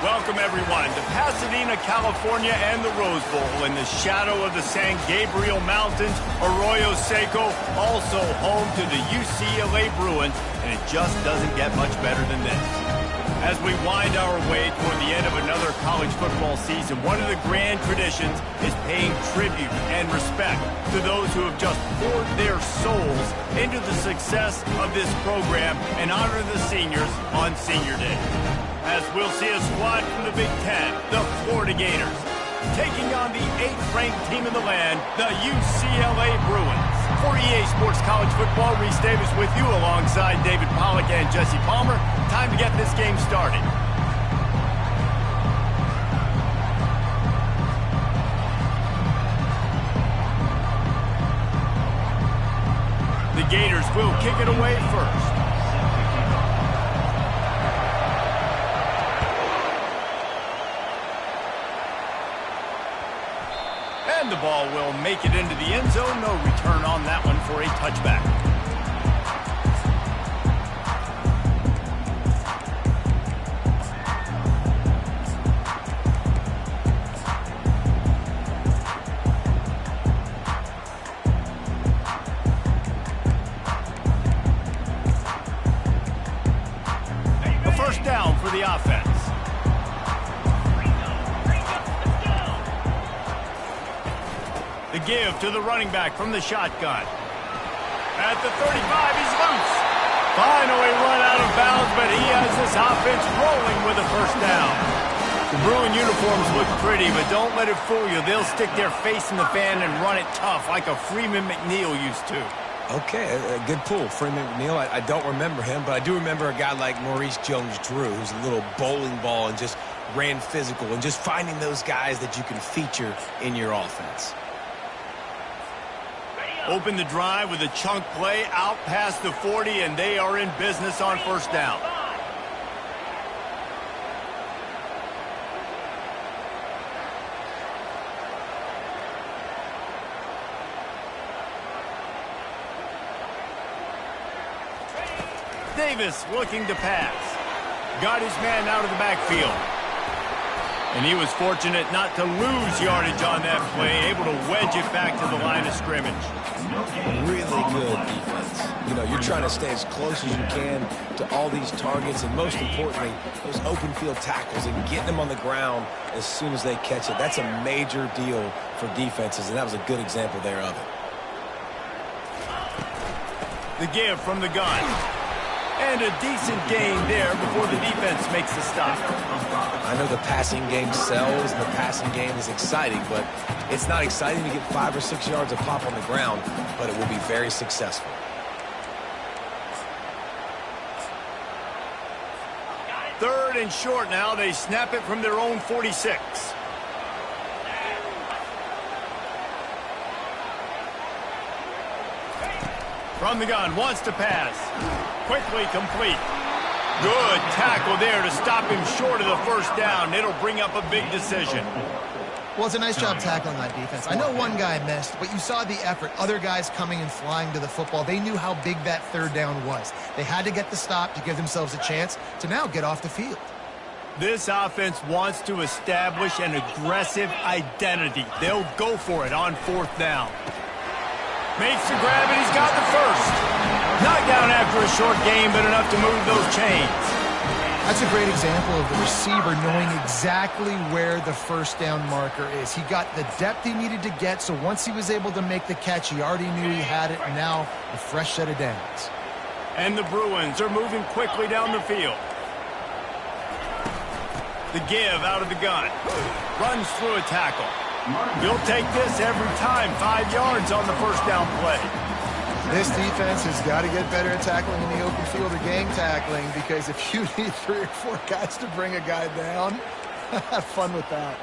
Welcome, everyone, to Pasadena, California and the Rose Bowl in the shadow of the San Gabriel Mountains, Arroyo Seco, also home to the UCLA Bruins, and it just doesn't get much better than this. As we wind our way toward the end of another college football season, one of the grand traditions is paying tribute and respect to those who have just poured their souls into the success of this program and honor the seniors on Senior Day. As we'll see a squad from the Big Ten, the Florida Gators, taking on the 8th-ranked team in the land, the UCLA Bruins. For EA Sports College Football, Reese Davis with you alongside David Pollack and Jesse Palmer. Time to get this game started. The Gators will kick it away first. And the ball will make it into the end zone. No return on that one for a touchback. A first down for the offense. The give to the running back from the shotgun. At the 35, he's loose. Finally run out of bounds, but he has this offense rolling with a first down. The Bruin uniforms look pretty, but don't let it fool you. They'll stick their face in the fan and run it tough like a Freeman McNeil used to. Okay, a good pull. Freeman McNeil, I don't remember him, but I do remember a guy like Maurice Jones-Drew, who's a little bowling ball and just ran physical, and just finding those guys that you can feature in your offense. Open the drive with a chunk play out past the 40, and they are in business on first down. Davis looking to pass. Got his man out of the backfield. And he was fortunate not to lose yardage on that play, able to wedge it back to the line of scrimmage. Really good defense. You know, you're trying to stay as close as you can to all these targets, and most importantly, those open field tackles and getting them on the ground as soon as they catch it. That's a major deal for defenses, and that was a good example there of it. The give from the gun. And a decent gain there before the defense makes the stop. I know the passing game sells and the passing game is exciting, but it's not exciting to get 5 or 6 yards of pop on the ground, but it will be very successful. Third and short now. They snap it from their own 46. From the gun, wants to pass. Quickly complete. Good tackle there to stop him short of the first down. It'll bring up a big decision. Well, it's a nice job tackling that defense. I know one guy missed, but you saw the effort. Other guys coming and flying to the football. They knew how big that third down was. They had to get the stop to give themselves a chance to now get off the field. This offense wants to establish an aggressive identity. They'll go for it on fourth down. Makes the grab, and he's got the first. Knocked down after a short gain, but enough to move those chains. That's a great example of the receiver knowing exactly where the first down marker is. He got the depth he needed to get, so once he was able to make the catch, he already knew he had it, and now a fresh set of downs. And the Bruins are moving quickly down the field. The give out of the gun. Runs through a tackle. You'll take this every time. 5 yards on the first down play. This defense has got to get better at tackling in the open field or gang tackling, because if you need 3 or 4 guys to bring a guy down, have fun with that.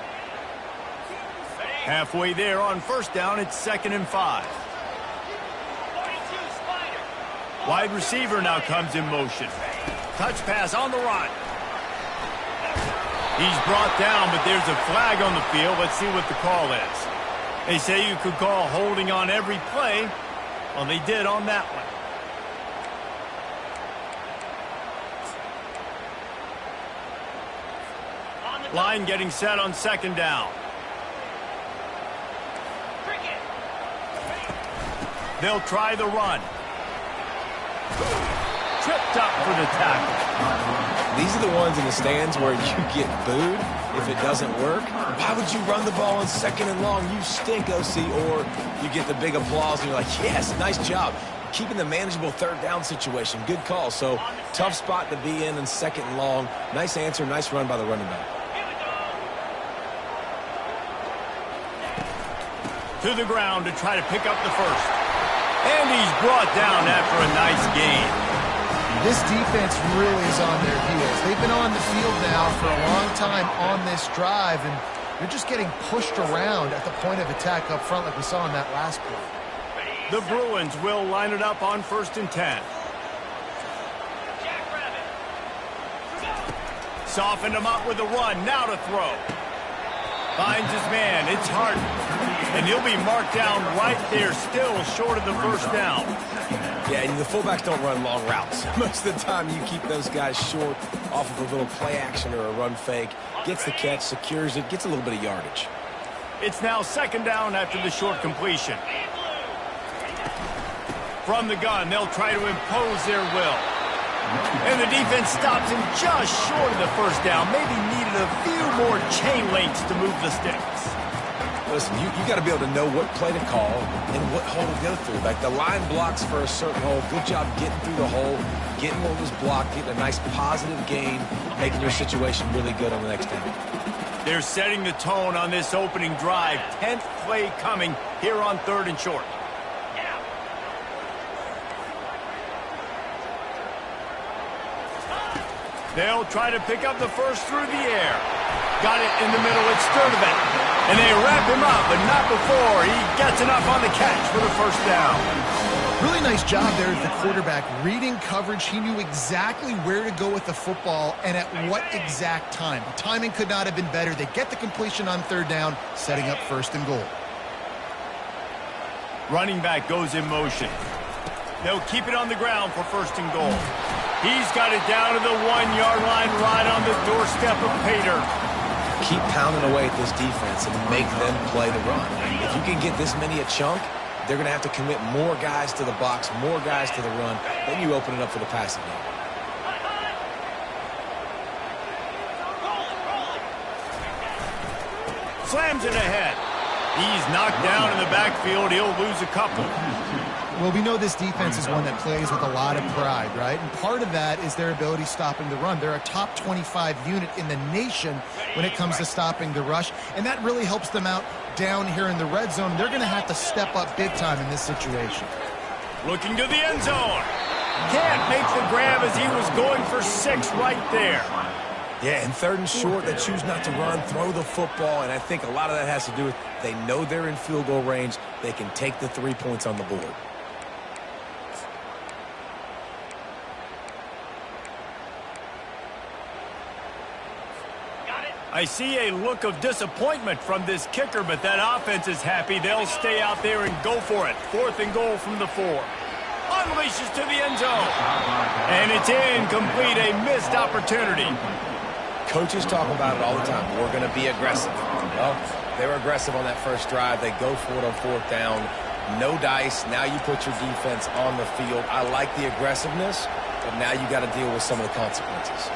Halfway there on first down, it's 2nd and 5. Wide receiver now comes in motion. Touch pass on the run. He's brought down, but there's a flag on the field. Let's see what the call is. They say you could call holding on every play. Well, they did on that one. Line getting set on second down. They'll try the run. Tripped up for the tackle. These are the ones in the stands where you get booed if it doesn't work. Why would you run the ball on second and long? You stink, OC. Or you get the big applause and you're like, yes, nice job. Keeping the manageable third down situation. Good call. So tough spot to be in second and long. Nice answer, nice run by the running back. To the ground to try to pick up the first. And he's brought down after a nice gain. This defense really is on their heels. They've been on the field now for a long time on this drive, and they're just getting pushed around at the point of attack up front like we saw in that last play. The Bruins will line it up on 1st and 10. Softened him up with a run. Now to throw. Finds his man. It's Harden. And he'll be marked down right there, still short of the first down. Yeah, the fullbacks don't run long routes. Most of the time you keep those guys short off of a little play action or a run fake. Gets the catch, secures it, gets a little bit of yardage. It's now second down after the short completion. From the gun, they'll try to impose their will. And the defense stops him just short of the first down. Maybe needed a few more chain links to move the sticks. Listen, you got to be able to know what play to call and what hole to go through. Like the line blocks for a certain hole. Good job getting through the hole, getting what was blocked, getting a nice positive gain, making your situation really good on the next down. They're setting the tone on this opening drive. 10th play coming here on 3rd and short. They'll try to pick up the first through the air. Got it in the middle. It's Sturdivant. And they wrap him up, but not before he gets enough on the catch for the first down. Really nice job there as the quarterback. Reading coverage, he knew exactly where to go with the football and at what exact time. The timing could not have been better. They get the completion on 3rd down, setting up 1st and goal. Running back goes in motion. They'll keep it on the ground for 1st and goal. He's got it down to the 1-yard line right on the doorstep of Pater. Keep pounding away at this defense and make them play the run. If you can get this many a chunk, they're going to have to commit more guys to the box, more guys to the run. Then you open it up for the passing game. Slams it ahead. He's knocked down in the backfield. He'll lose a couple. Well, we know this defense is one that plays with a lot of pride, right? And part of that is their ability stopping the run. They're a top 25 unit in the nation when it comes to stopping the rush, and that really helps them out down here in the red zone. They're going to have to step up big time in this situation. Looking to the end zone. Can't make the grab as he was going for 6 right there. Yeah, and 3rd and short, they choose not to run, throw the football, and I think a lot of that has to do with they know they're in field goal range. They can take the 3 points on the board. I see a look of disappointment from this kicker, but that offense is happy. They'll stay out there and go for it. 4th and goal from the 4. Unleashes to the end zone. And it's incomplete, a missed opportunity. Coaches talk about it all the time. We're going to be aggressive. Well, they were aggressive on that first drive. They go for it on 4th down. No dice. Now you put your defense on the field. I like the aggressiveness, but now you got to deal with some of the consequences.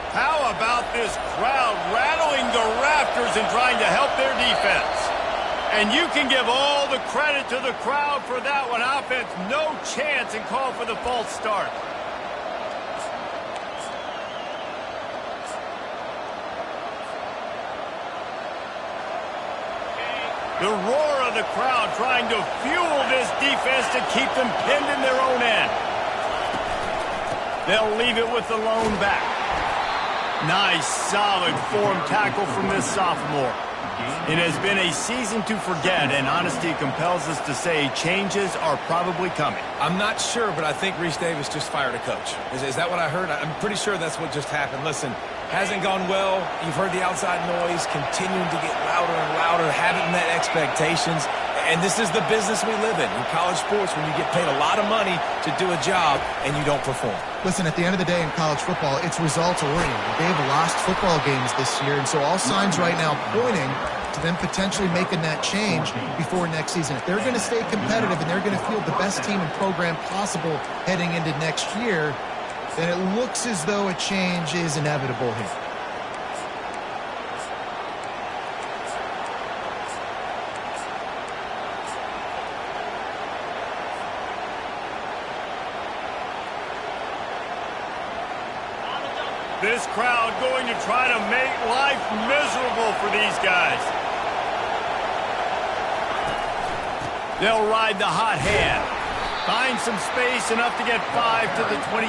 How about this crowd rattling the rafters and trying to help their defense? And you can give all the credit to the crowd for that one. Offense, no chance, and call for the false start. The roar of the crowd trying to fuel this defense to keep them pinned in their own end. They'll leave it with the lone back. Nice, solid form tackle from this sophomore. It has been a season to forget, and honesty compels us to say changes are probably coming. I'm not sure, but I think Reese Davis just fired a coach. Is that what I heard? I'm pretty sure that's what just happened. Listen, hasn't gone well. You've heard the outside noise continuing to get louder and louder, haven't met expectations. And this is the business we live in college sports, when you get paid a lot of money to do a job and you don't perform. Listen, at the end of the day in college football, it's results-oriented. They've lost football games this year, and so all signs right now pointing to them potentially making that change before next season. If they're going to stay competitive and they're going to field the best team and program possible heading into next year, then it looks as though a change is inevitable here. This crowd going to try to make life miserable for these guys. They'll ride the hot hand. Find some space, enough to get 5 to the 22.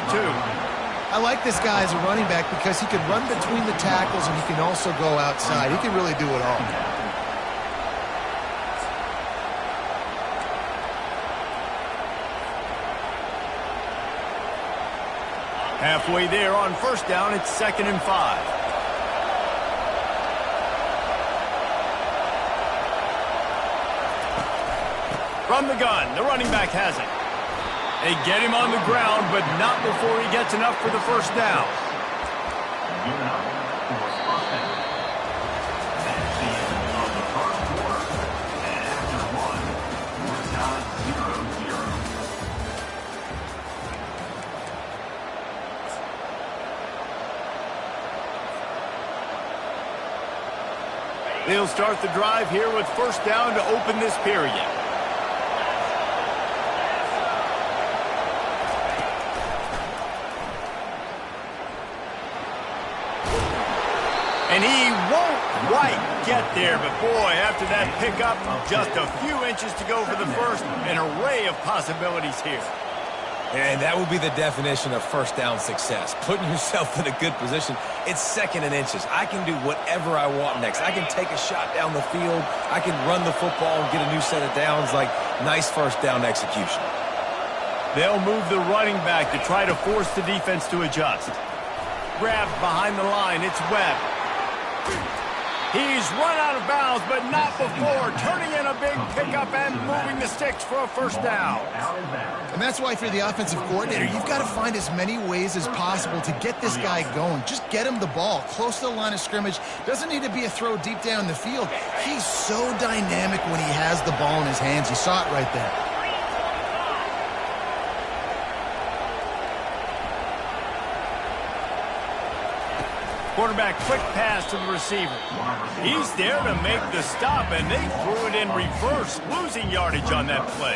I like this guy as a running back because he can run between the tackles and he can also go outside. He can really do it all. Halfway there on first down, it's 2nd and 5. From the gun, the running back has it. They get him on the ground, but not before he gets enough for the first down. They'll start the drive here with first down to open this period. And he won't quite get there, but boy, after that pickup, just a few inches to go for the first. An array of possibilities here. And that would be the definition of first down success. Putting yourself in a good position. It's 2nd and inches. I can do whatever I want next. I can take a shot down the field. I can run the football and get a new set of downs. Like, nice first down execution. They'll move the running back to try to force the defense to adjust. Grabbed behind the line. It's Webb. He's run out of bounds, but not before turning in a big pickup and moving the sticks for a first down. And that's why, if you're the offensive coordinator, you've got to find as many ways as possible to get this guy going. Just get him the ball close to the line of scrimmage. Doesn't need to be a throw deep down the field. He's so dynamic when he has the ball in his hands. You saw it right there. Quarterback quick pass to the receiver. He's there to make the stop, and they threw it in reverse, losing yardage on that play.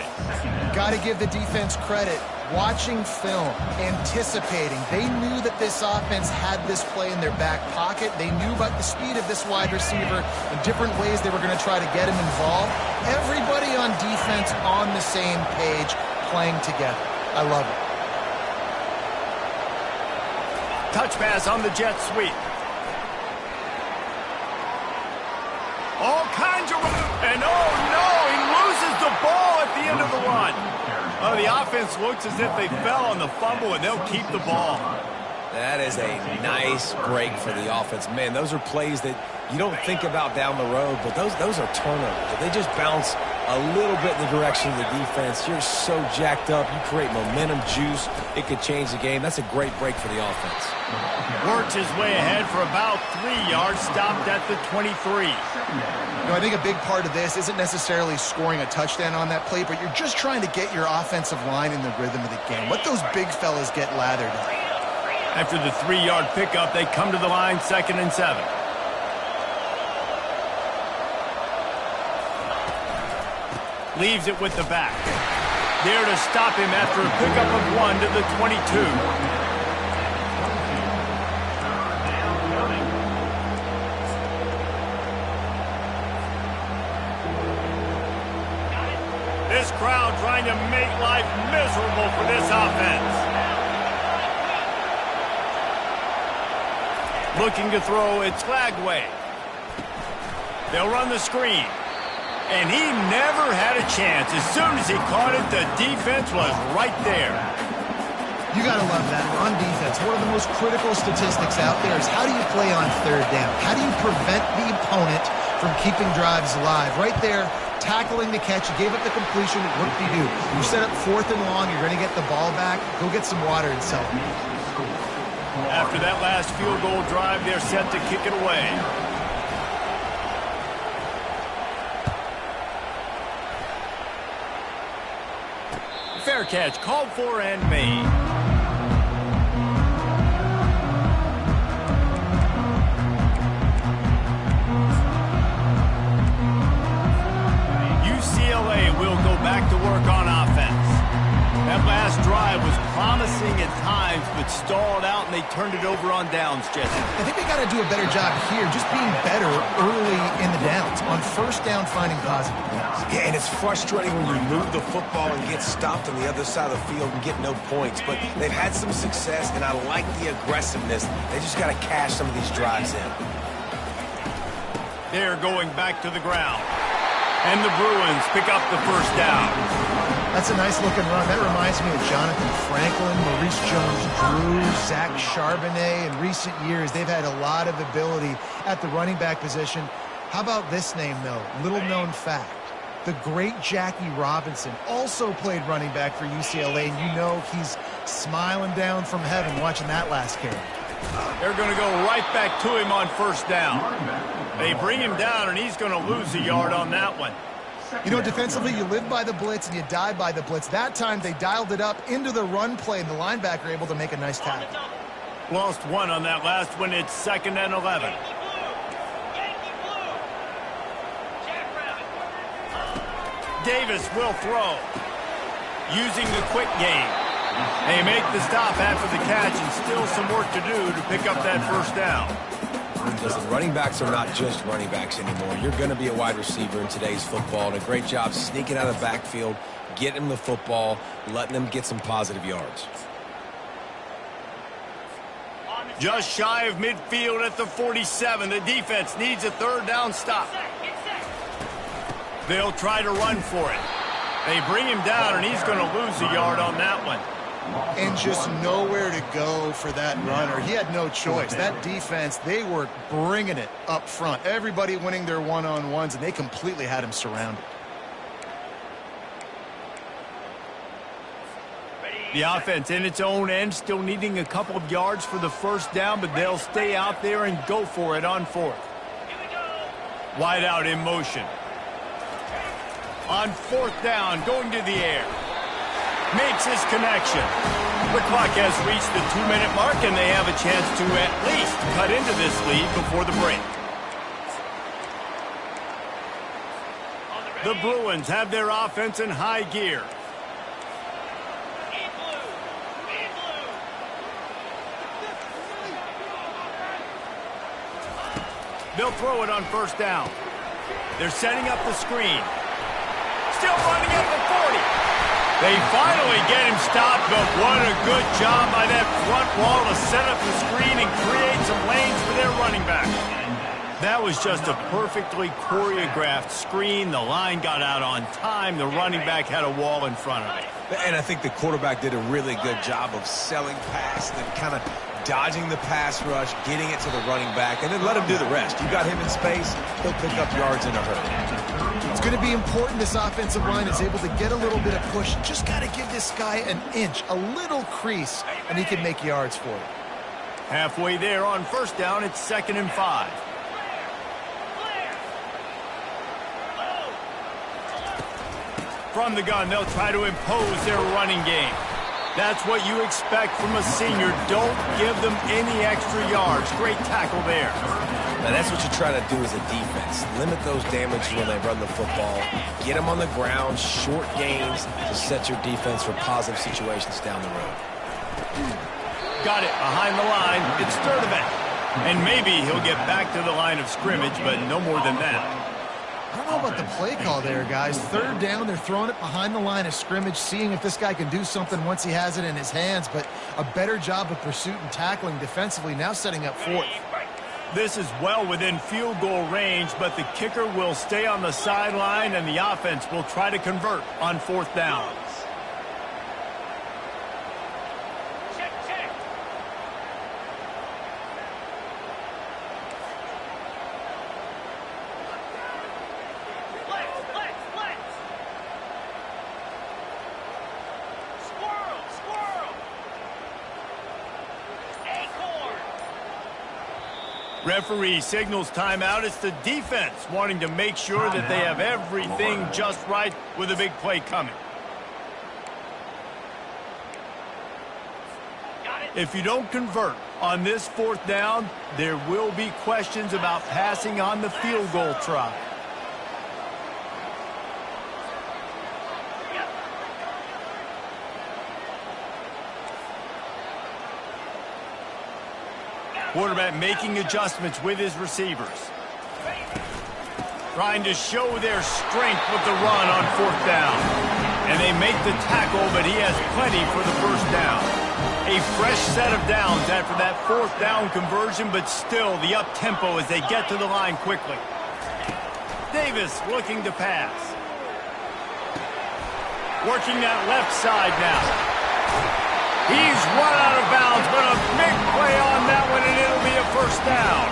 Got to give the defense credit. Watching film, anticipating. They knew that this offense had this play in their back pocket. They knew about the speed of this wide receiver and different ways they were going to try to get him involved. Everybody on defense on the same page, playing together. I love it. Touch pass on the jet sweep. All kinds of run. And oh no, he loses the ball at the end of the run. Oh, the offense looks as if they fell on the fumble, and they'll keep the ball. That is a nice break for the offense. Man, those are plays that you don't think about down the road, but those are turnovers. If they just bounce a little bit in the direction of the defense, you're so jacked up. You create momentum, juice. It could change the game. That's a great break for the offense. Works his way ahead for about 3 yards, stopped at the 23. I think a big part of this isn't necessarily scoring a touchdown on that play, but you're just trying to get your offensive line in the rhythm of the game. Let those big fellas get lathered up. After the 3-yard pickup, they come to the line, 2nd and 7. Leaves it with the back. There to stop him after a pickup of 1 to the 22. This crowd trying to make life miserable for this offense. Looking to throw, it's Flagway. They'll run the screen. And he never had a chance. As soon as he caught it, the defense was right there. You got to love that. On defense, one of the most critical statistics out there is how do you play on 3rd down? How do you prevent the opponent from keeping drives alive? Right there, tackling the catch. You gave up the completion. What do you do? You set up 4th and long. You're going to get the ball back. Go get some water and sell it. After that last field goal drive, they're set to kick it away. Fair catch, called for and made. UCLA will go back to work on offense. That last drive was promising at times, but stalled out, and they turned it over on downs, Jesse. I think they got to do a better job here, just being better early in the downs. On first down, finding positive points. Yeah, and it's frustrating when you move the football and get stopped on the other side of the field and get no points. But they've had some success, and I like the aggressiveness. They just got to cash some of these drives in. They're going back to the ground. And the Bruins pick up the first down. That's a nice-looking run. That reminds me of Jonathan Franklin, Maurice Jones-Drew, Zach Charbonnet. In recent years, they've had a lot of ability at the running back position. How about this name, though? Little-known fact. The great Jackie Robinson also played running back for UCLA, and you know he's smiling down from heaven watching that last carry. They're going to go right back to him on first down. They bring him down, and he's going to lose a yard on that one. You know, defensively, you live by the blitz and you die by the blitz. That time, they dialed it up into the run play, and the linebacker able to make a nice tackle. Lost one on that last one. It's 2nd and 11. Davis will throw. Using the quick game. They make the stop after the catch, and still some work to do to pick up that first down. Listen, running backs are not just running backs anymore. You're going to be a wide receiver in today's football, and a great job sneaking out of the backfield, getting them the football, letting them get some positive yards. Just shy of midfield at the 47. The defense needs a third down stop. They'll try to run for it. They bring him down, and he's going to lose a yard on that one. And just nowhere to go for that runner. He had no choice. That defense, they were bringing it up front. Everybody winning their one-on-ones, and they completely had him surrounded. The offense in its own end, still needing a couple of yards for the first down, but they'll stay out there and go for it on 4th. Wide out in motion. On 4th down, going to the air. Makes his connection. The clock has reached the 2-minute mark, and they have a chance to at least cut into this lead before the break. The Bruins have their offense in high gear. They'll throw it on first down. They're setting up the screen. Still running at the 40. They finally get him stopped, but what a good job by that front wall to set up the screen and create some lanes for their running back. That was just a perfectly choreographed screen. The line got out on time. The running back had a wall in front of it. And I think the quarterback did a really good job of selling past and kind of dodging the pass rush, getting it to the running back, and then let him do the rest. You got him in space, he'll pick up yards in a hurry. It's going to be important this offensive line is able to get a little bit of push. Just got to give this guy an inch, a little crease, and he can make yards for it. Halfway there on first down, it's 2nd and 5. From the gun, they'll try to impose their running game. That's what you expect from a senior. Don't give them any extra yards. Great tackle there. Now that's what you try to do as a defense. Limit those damages when they run the football. Get them on the ground, short gains to set your defense for positive situations down the road. Got it behind the line. It's Sturdivant. And maybe he'll get back to the line of scrimmage, but no more than that. I don't know about the play call there, guys. 3rd down, they're throwing it behind the line of scrimmage, seeing if this guy can do something once he has it in his hands, but a better job of pursuit and tackling defensively, now setting up 4th. This is well within field goal range, but the kicker will stay on the sideline, and the offense will try to convert on 4th down. Referee signals timeout. It's the defense wanting to make sure that they have everything just right with a big play coming. If you don't convert on this fourth down, there will be questions about passing on the field goal try. Quarterback making adjustments with his receivers. Trying to show their strength with the run on fourth down. And they make the tackle, but he has plenty for the first down. A fresh set of downs after that fourth down conversion, but still the up-tempo as they get to the line quickly. Davis looking to pass. Working that left side now. He's run out of bounds, but a big play on that one, and it'll be a first down.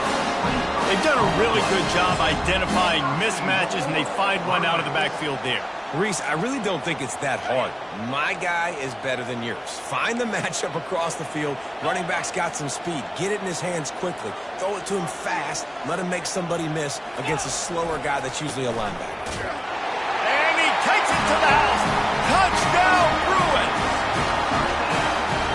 They've done a really good job identifying mismatches, and they find one out of the backfield there. Reese, I really don't think it's that hard. My guy is better than yours. Find the matchup across the field. Running back's got some speed. Get it in his hands quickly. Throw it to him fast. Let him make somebody miss against a slower guy that's usually a linebacker. And he takes it to the house. Touchdown, Bruins!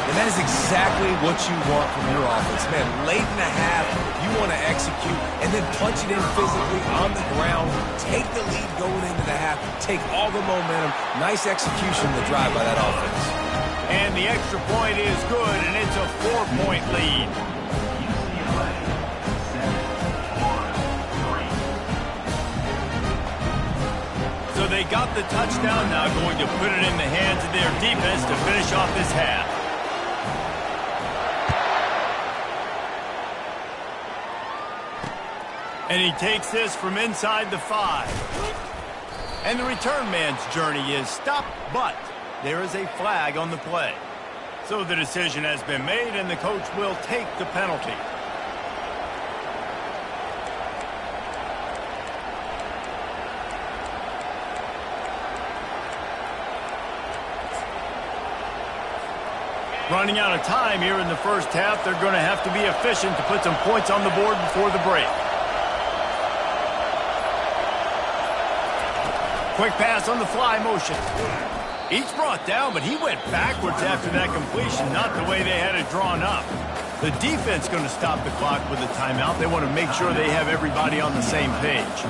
And that is exactly what you want from your offense. Man, late in the half, you want to execute and then punch it in physically on the ground. Take the lead going into the half. Take all the momentum. Nice execution to drive by that offense. And the extra point is good, and it's a 4-point lead. So they got the touchdown, now going to put it in the hands of their defense to finish off this half. And he takes this from inside the 5. And the return man's journey is stopped, but there is a flag on the play. So the decision has been made, and the coach will take the penalty. Running out of time here in the first half, they're going to have to be efficient to put some points on the board before the break. Quick pass on the fly motion. Each brought down, but he went backwards after that completion, not the way they had it drawn up. The defense going to stop the clock with a timeout. They want to make sure they have everybody on the same page.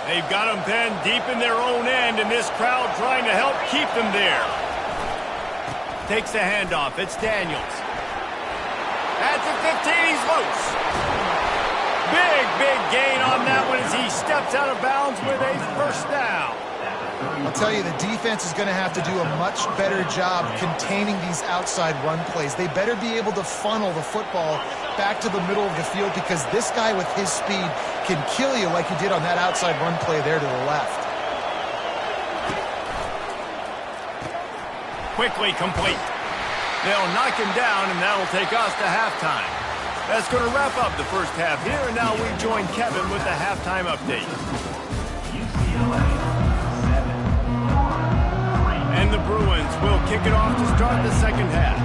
They've got them pinned deep in their own end, and this crowd trying to help keep them there. Takes the handoff. It's Daniels. At the 15, he's loose. Big gain on that one as he steps out of bounds with a first down. I'll tell you, the defense is going to have to do a much better job containing these outside run plays. They better be able to funnel the football back to the middle of the field, because this guy with his speed can kill you like he did on that outside run play there to the left. Quickly complete. They'll knock him down, and that'll take us to halftime. That's going to wrap up the first half here, and now we join Kevin with the halftime update. And the Bruins will kick it off to start the second half.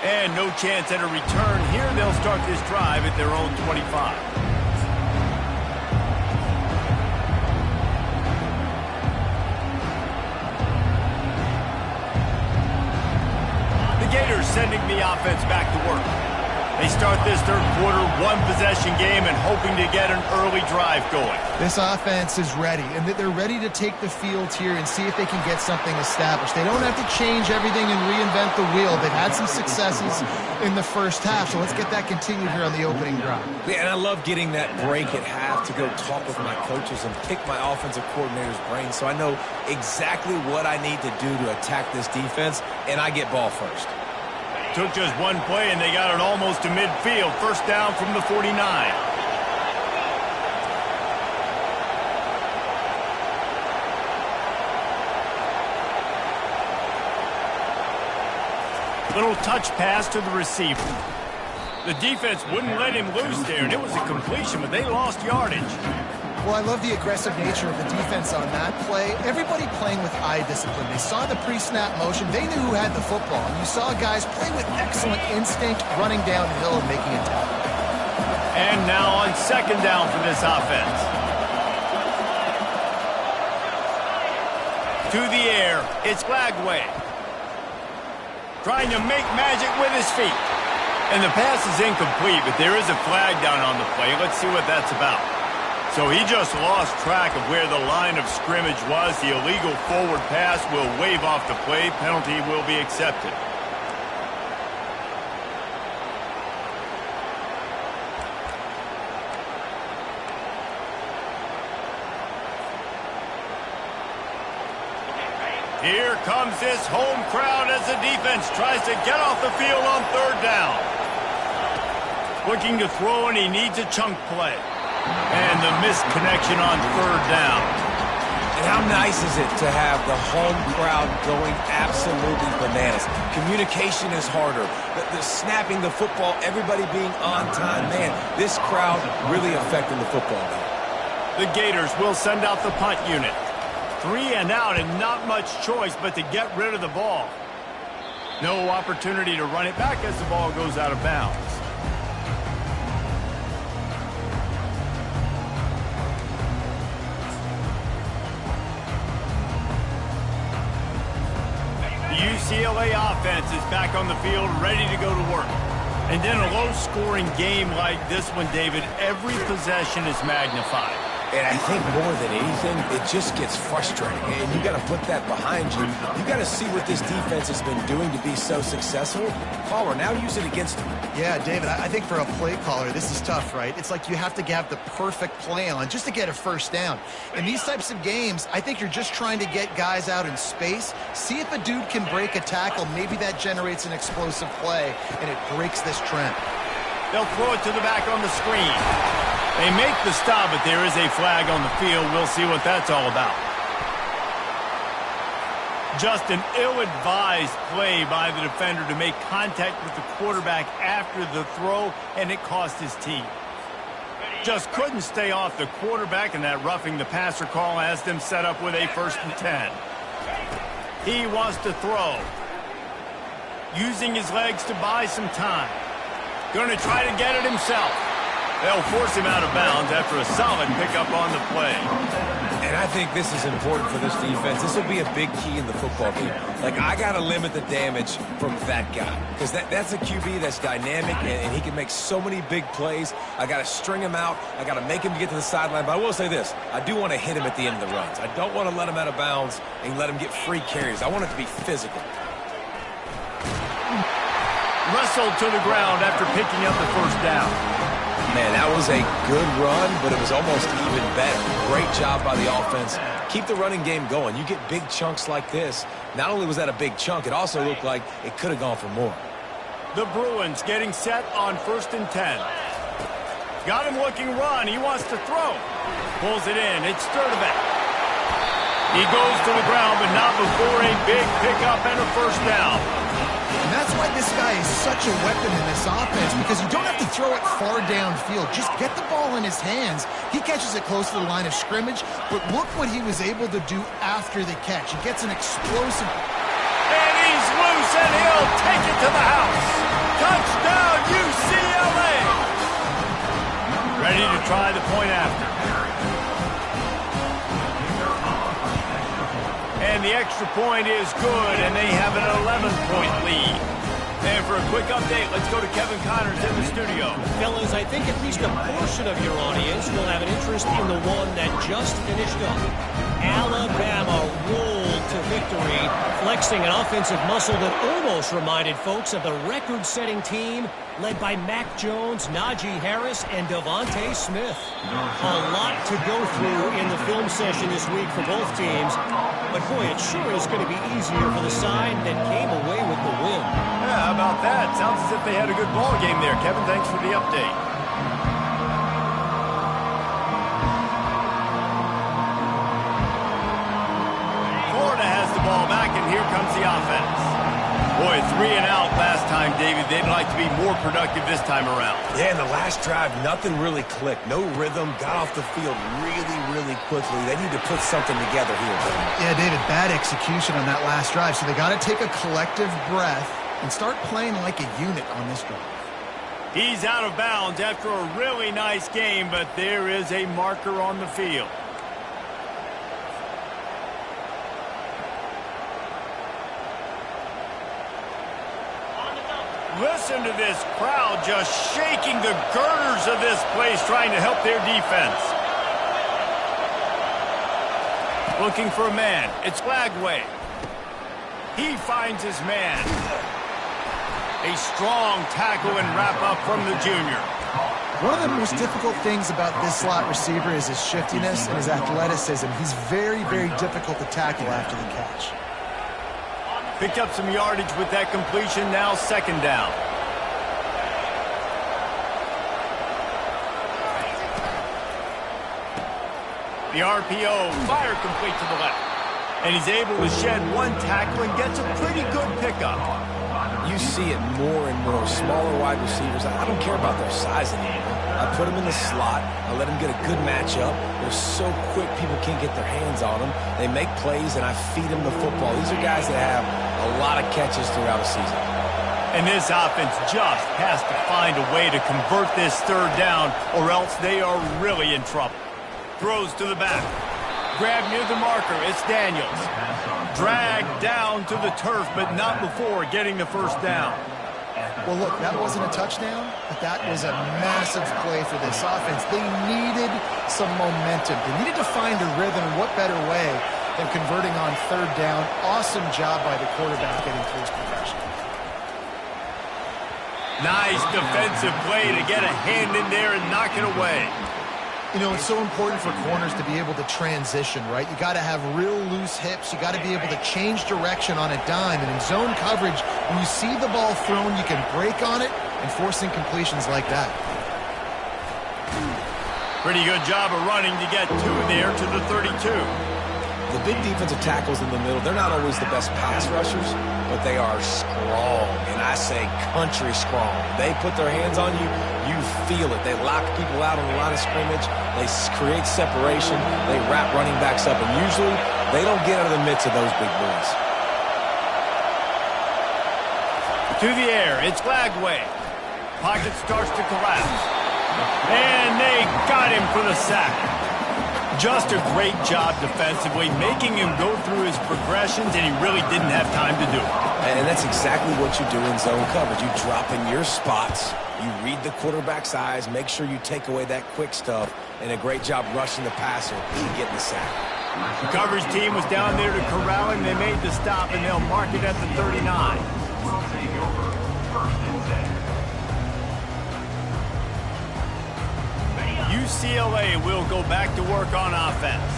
And no chance at a return here. They'll start this drive at their own 25. Gators sending the offense back to work. They start this third quarter one-possession game and hoping to get an early drive going. This offense is ready, and they're ready to take the field here and see if they can get something established. They don't have to change everything and reinvent the wheel. They've had some successes in the first half, so let's get that continued here on the opening drive. Yeah, and I love getting that break at half to go talk with my coaches and pick my offensive coordinator's brain, so I know exactly what I need to do to attack this defense, and I get ball first. Took just one play, and they got it almost to midfield. First down from the 49. Little touch pass to the receiver. The defense wouldn't let him loose there, and it was a completion, but they lost yardage. Well, I love the aggressive nature of the defense on that play. Everybody playing with eye discipline. They saw the pre-snap motion. They knew who had the football. And you saw guys play with excellent instinct, running downhill and making a tackle. And now on second down for this offense. To the air, it's Glagway. Trying to make magic with his feet. And the pass is incomplete, but there is a flag down on the play. Let's see what that's about. So he just lost track of where the line of scrimmage was. The illegal forward pass will wave off the play. Penalty will be accepted. Here comes this home crowd as the defense tries to get off the field on third down. Looking to throw, and he needs a chunk play. And the missed connection on third down. And how nice is it to have the home crowd going absolutely bananas? Communication is harder. The snapping the football, everybody being on time. Man, this crowd really affecting the football game. The Gators will send out the punt unit. 3 and out, and not much choice but to get rid of the ball. No opportunity to run it back as the ball goes out of bounds. The UCLA offense is back on the field, ready to go to work. And in a low-scoring game like this one, David, every possession is magnified. And I think more than anything, it just gets frustrating. And you got to put that behind you. You got to see what this defense has been doing to be so successful. Caller, now use it against them. Yeah, David, I think for a play caller, this is tough, right? It's like you have to have the perfect play on just to get a first down. In these types of games, I think you're just trying to get guys out in space, see if a dude can break a tackle. Maybe that generates an explosive play, and it breaks this trend. They'll throw it to the back on the screen. They make the stop, but there is a flag on the field. We'll see what that's all about. Just an ill-advised play by the defender to make contact with the quarterback after the throw, and it cost his team. Just couldn't stay off the quarterback, and that roughing the passer call has them set up with a 1st and 10. He wants to throw. Using his legs to buy some time. Going to try to get it himself. They'll force him out of bounds after a solid pickup on the play. And I think this is important for this defense. This will be a big key in the football game. Like, I got to limit the damage from that guy. Because that's a QB that's dynamic, and he can make so many big plays. I got to string him out. I got to make him get to the sideline. But I will say this. I do want to hit him at the end of the runs. I don't want to let him out of bounds and let him get free carries. I want it to be physical. Wrestled to the ground after picking up the first down. Man, that was a good run, but it was almost even better. Great job by the offense. Keep the running game going. You get big chunks like this. Not only was that a big chunk, it also looked like it could have gone for more. The Bruins getting set on 1st and 10. Got him looking run. He wants to throw. Pulls it in. It's Sturdivant. He goes to the ground, but not before a big pickup and a first down. And that's why this guy is such a weapon in this offense, because you don't have to throw it far downfield. Just get the ball in his hands. He catches it close to the line of scrimmage, but look what he was able to do after the catch. He gets an explosive... And he's loose, and he'll take it to the house. Touchdown, UCLA! Ready to try the point after. And the extra point is good, and they have an 11-point lead. And for a quick update, let's go to Kevin Connors in the studio. Fellas, I think at least a portion of your audience will have an interest in the one that just finished up. Alabama rolled to victory, flexing an offensive muscle that almost reminded folks of the record-setting team led by Mac Jones, Najee Harris, and Devontae Smith. A lot to go through in the film session this week for both teams, but boy, it sure is going to be easier for the side that came away with the win. Yeah, how about that? Sounds as if they had a good ball game there. Kevin, thanks for the update. Florida has the ball back, and here comes the offense. Boy, 3 and out last time, David. They'd like to be more productive this time around. Yeah, in the last drive, nothing really clicked. No rhythm, got off the field really quickly. They need to put something together here. Yeah, David, bad execution on that last drive. So they got to take a collective breath and start playing like a unit on this drive. He's out of bounds after a really nice game, but there is a marker on the field. Listen to this crowd just shaking the girders of this place, trying to help their defense. Looking for a man. It's Lagway. He finds his man. A strong tackle and wrap-up from the junior. One of the most difficult things about this slot receiver is his shiftiness and his athleticism. He's very difficult to tackle after the catch. Picked up some yardage with that completion, now second down. The RPO, fire complete to the left. And he's able to shed one tackle and gets a pretty good pickup. You see it more and more. Smaller wide receivers, I don't care about their size anymore. I put them in the slot. I let them get a good matchup. They're so quick, people can't get their hands on them. They make plays, and I feed them the football. These are guys that have a lot of catches throughout a season. And this offense just has to find a way to convert this third down, or else they are really in trouble. Throws to the back. Grab near the marker. It's Daniels. Dragged down to the turf, but not before getting the first down. Well, look, that wasn't a touchdown, but that was a massive play for this offense. They needed some momentum. They needed to find a rhythm, and what better way than converting on third down. Awesome job by the quarterback getting through his progression. Nice defensive play to get a hand in there and knock it away. You know, it's so important for corners to be able to transition, right? You got to have real loose hips. You got to be able to change direction on a dime. And in zone coverage, when you see the ball thrown, you can break on it and force incompletions like that. Pretty good job of running to get two there to the 32. The big defensive tackles in the middle, they're not always the best pass rushers, but they are strong, and I say country strong. They put their hands on you, you feel it. They lock people out on the line of scrimmage. They create separation. They wrap running backs up, and usually they don't get out of the midst of those big boys. To the air, it's Lagway. Pocket starts to collapse. And they got him for the sack. Just a great job defensively, making him go through his progressions, and he really didn't have time to do it. And that's exactly what you do in zone coverage. You drop in your spots, you read the quarterback's eyes, make sure you take away that quick stuff, and a great job rushing the passer and getting the sack. The coverage team was down there to corral him. They made the stop, and they'll mark it at the 39. UCLA will go back to work on offense.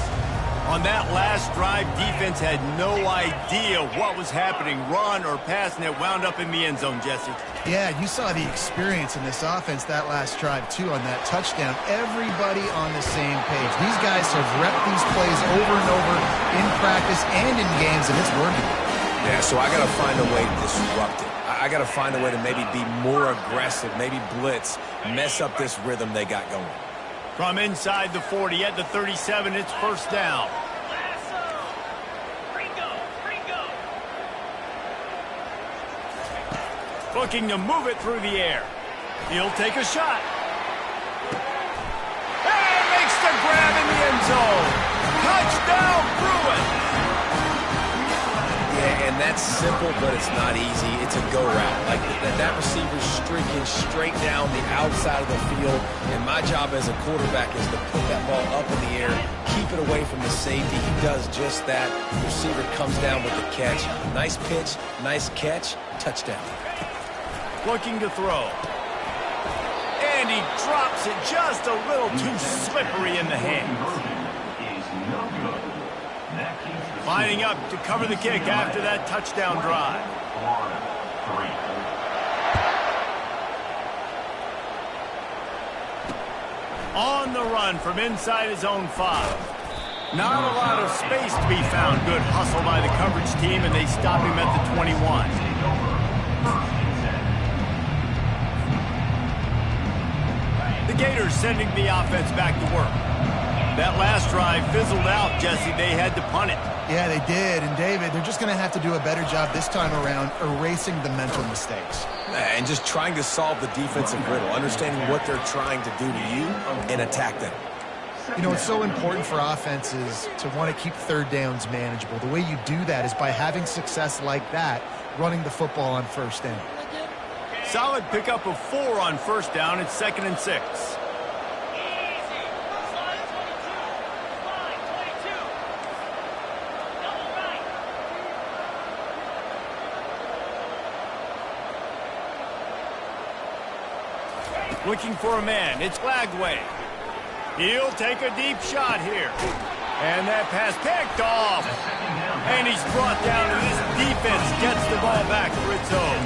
On that last drive, defense had no idea what was happening, run or pass, and it wound up in the end zone, Jesse. Yeah, you saw the experience in this offense that last drive, too, on that touchdown. Everybody on the same page. These guys have repped these plays over and over in practice and in games, and it's working. Yeah, so I got to find a way to disrupt it. I got to find a way to maybe be more aggressive, maybe blitz, mess up this rhythm they got going. From inside the 40 at the 37, it's first down. Looking to move it through the air. He'll take a shot. And makes the grab in the end zone. Touchdown, Bruins! Yeah, and that's simple, but it's not easy. It's a go route. Like that receiver's streaking straight down the outside of the field, and my job as a quarterback is to put that ball up in the air, keep it away from the safety. He does just that. The receiver comes down with the catch. Nice pitch, nice catch, touchdown. Looking to throw. And he drops it just a little too slippery in the hands. Lining up to cover the kick after that touchdown drive. On the run from inside his own 5. Not a lot of space to be found. Good hustle by the coverage team, and they stop him at the 21. sending the offense back to work. That last drive fizzled out, Jesse. They had to punt it. Yeah, they did. And, David, they're just going to have to do a better job this time around erasing the mental mistakes. And just trying to solve the defensive riddle, understanding what they're trying to do to you and attack them. You know, it's so important for offenses to want to keep third downs manageable. The way you do that is by having success like that, running the football on first down. Solid pickup of 4 on first down. It's 2nd and 6. Looking for a man. It's Glagway. He'll take a deep shot here. And that pass picked off. And he's brought down, and this defense gets the ball back for its own.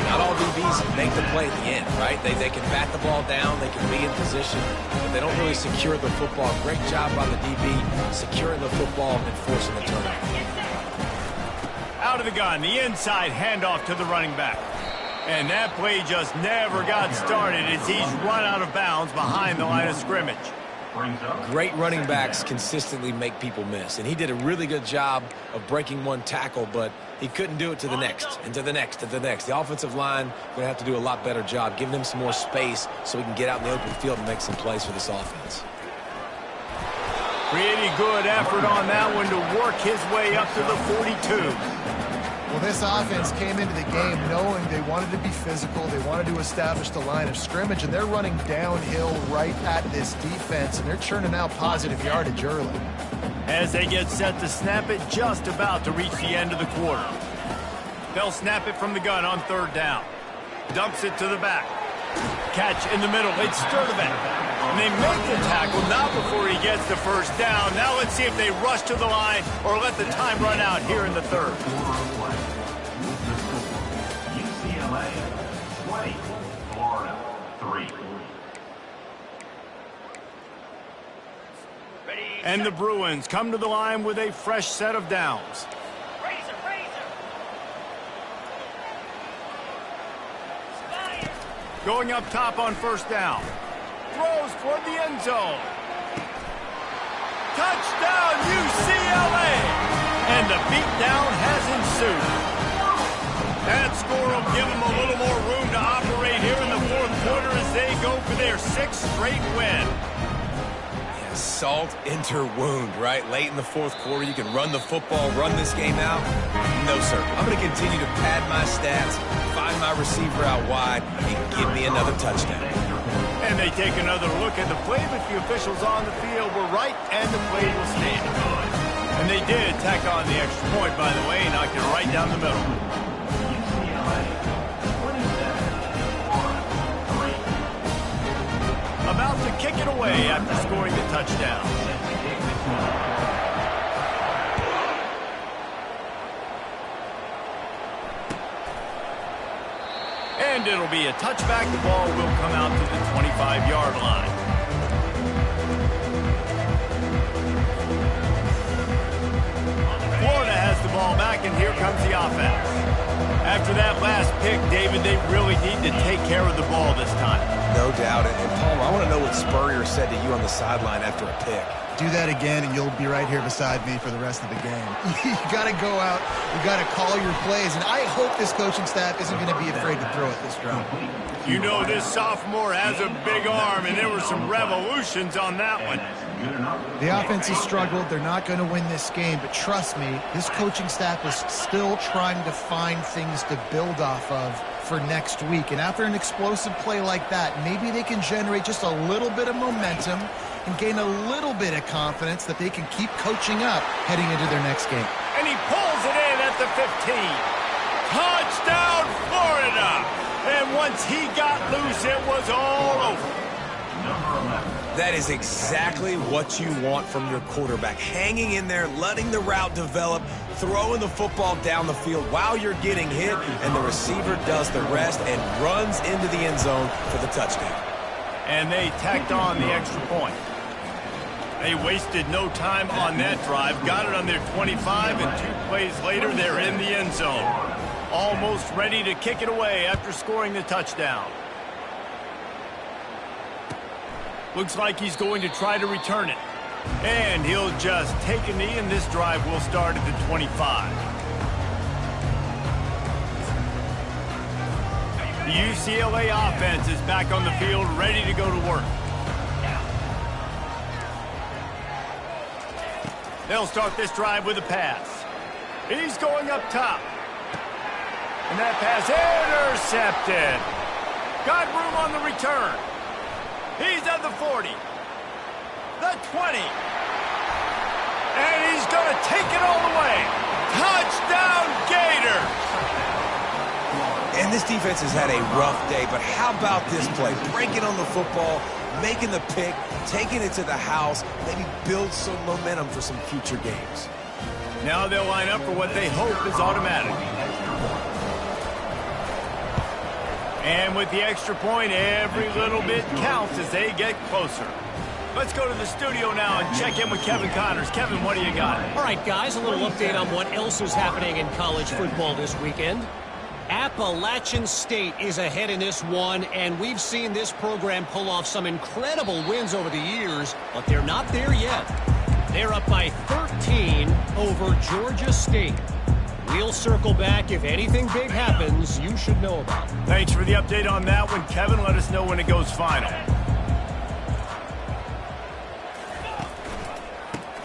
Not all DBs make the play at the end, right? They can bat the ball down, they can be in position, but they don't really secure the football. Great job by the DB securing the football and forcing the turnover. Out of the gun, the inside handoff to the running back. And that play just never got started as he's run out of bounds behind the line of scrimmage. Great running backs consistently make people miss, and he did a really good job of breaking one tackle, but he couldn't do it to the next, and to the next, and to the next. The offensive line going to have to do a lot better job, giving him some more space so he can get out in the open field and make some plays for this offense. Pretty good effort on that one to work his way up to the 42. Well, this offense came into the game knowing they wanted to be physical, they wanted to establish the line of scrimmage, and they're running downhill right at this defense, and they're churning out positive yardage early. As they get set to snap it, just about to reach the end of the quarter. They'll snap it from the gun on 3rd down. Dumps it to the back. Catch in the middle. It's Sturdivant. And they make the tackle, not before he gets the first down. Now let's see if they rush to the line or let the time run out here in the 3rd. UCLA 20, Florida 3. And the Bruins come to the line with a fresh set of downs. Going up top on 1st down. Throws toward the end zone. Touchdown, UCLA! And the beatdown has ensued. That score will give them a little more room to operate here in the 4th quarter as they go for their 6th straight win. Yeah, salt enter wound, right? Late in the 4th quarter, you can run the football, run this game out. No, sir. I'm going to continue to pad my stats, find my receiver out wide, and give me another touchdown. And they take another look at the play, but the officials on the field were right, and the play will stand. And they did tack on the extra point, by the way, knocked it right down the middle. About to kick it away after scoring the touchdown. And it'll be a touchback. The ball will come out to the 25-yard line. Florida has the ball back, and here comes the offense. After that last pick, David, they really need to take care of the ball this time. No doubt. And Palmer, I want to know what Spurrier said to you on the sideline after a pick. Do that again, and you'll be right here beside me for the rest of the game. You got to go out. You got to call your plays, and I hope this coaching staff isn't going to be afraid to throw it this drive. You know this sophomore has a big arm, and there were some revolutions on that one. The offense has struggled. They're not going to win this game, but trust me, this coaching staff is still trying to find things to build off of for next week. And after an explosive play like that, maybe they can generate just a little bit of momentum and gain a little bit of confidence that they can keep coaching up heading into their next game. And he pulls it in at the 15. Touchdown, Florida! And once he got loose, it was all over. That is exactly what you want from your quarterback. Hanging in there, letting the route develop, throwing the football down the field while you're getting hit, and the receiver does the rest and runs into the end zone for the touchdown. And they tacked on the extra point. They wasted no time on that drive, got it on their 25, and 2 plays later, they're in the end zone. Almost ready to kick it away after scoring the touchdown. Looks like he's going to try to return it. And he'll just take a knee, and this drive will start at the 25. The UCLA offense is back on the field, ready to go to work. They'll start this drive with a pass. He's going up top. And that pass intercepted. Got room on the return. He's at the 40. The 20. And he's going to take it all the way. Touchdown, Gators! And this defense has had a rough day, but how about this play? Breaking on the football, making the pick, taking it to the house, maybe build some momentum for some future games. Now they'll line up for what they hope is automatic. And with the extra point, every little bit counts as they get closer. Let's go to the studio now and check in with Kevin Connors. Kevin, what do you got? All right, guys, a little update on what else is happening in college football this weekend. Appalachian State is ahead in this one, and we've seen this program pull off some incredible wins over the years, but they're not there yet. They're up by 13 over Georgia State. We'll circle back. If anything big happens, you should know about it. Thanks for the update on that one, Kevin. Let us know when it goes final.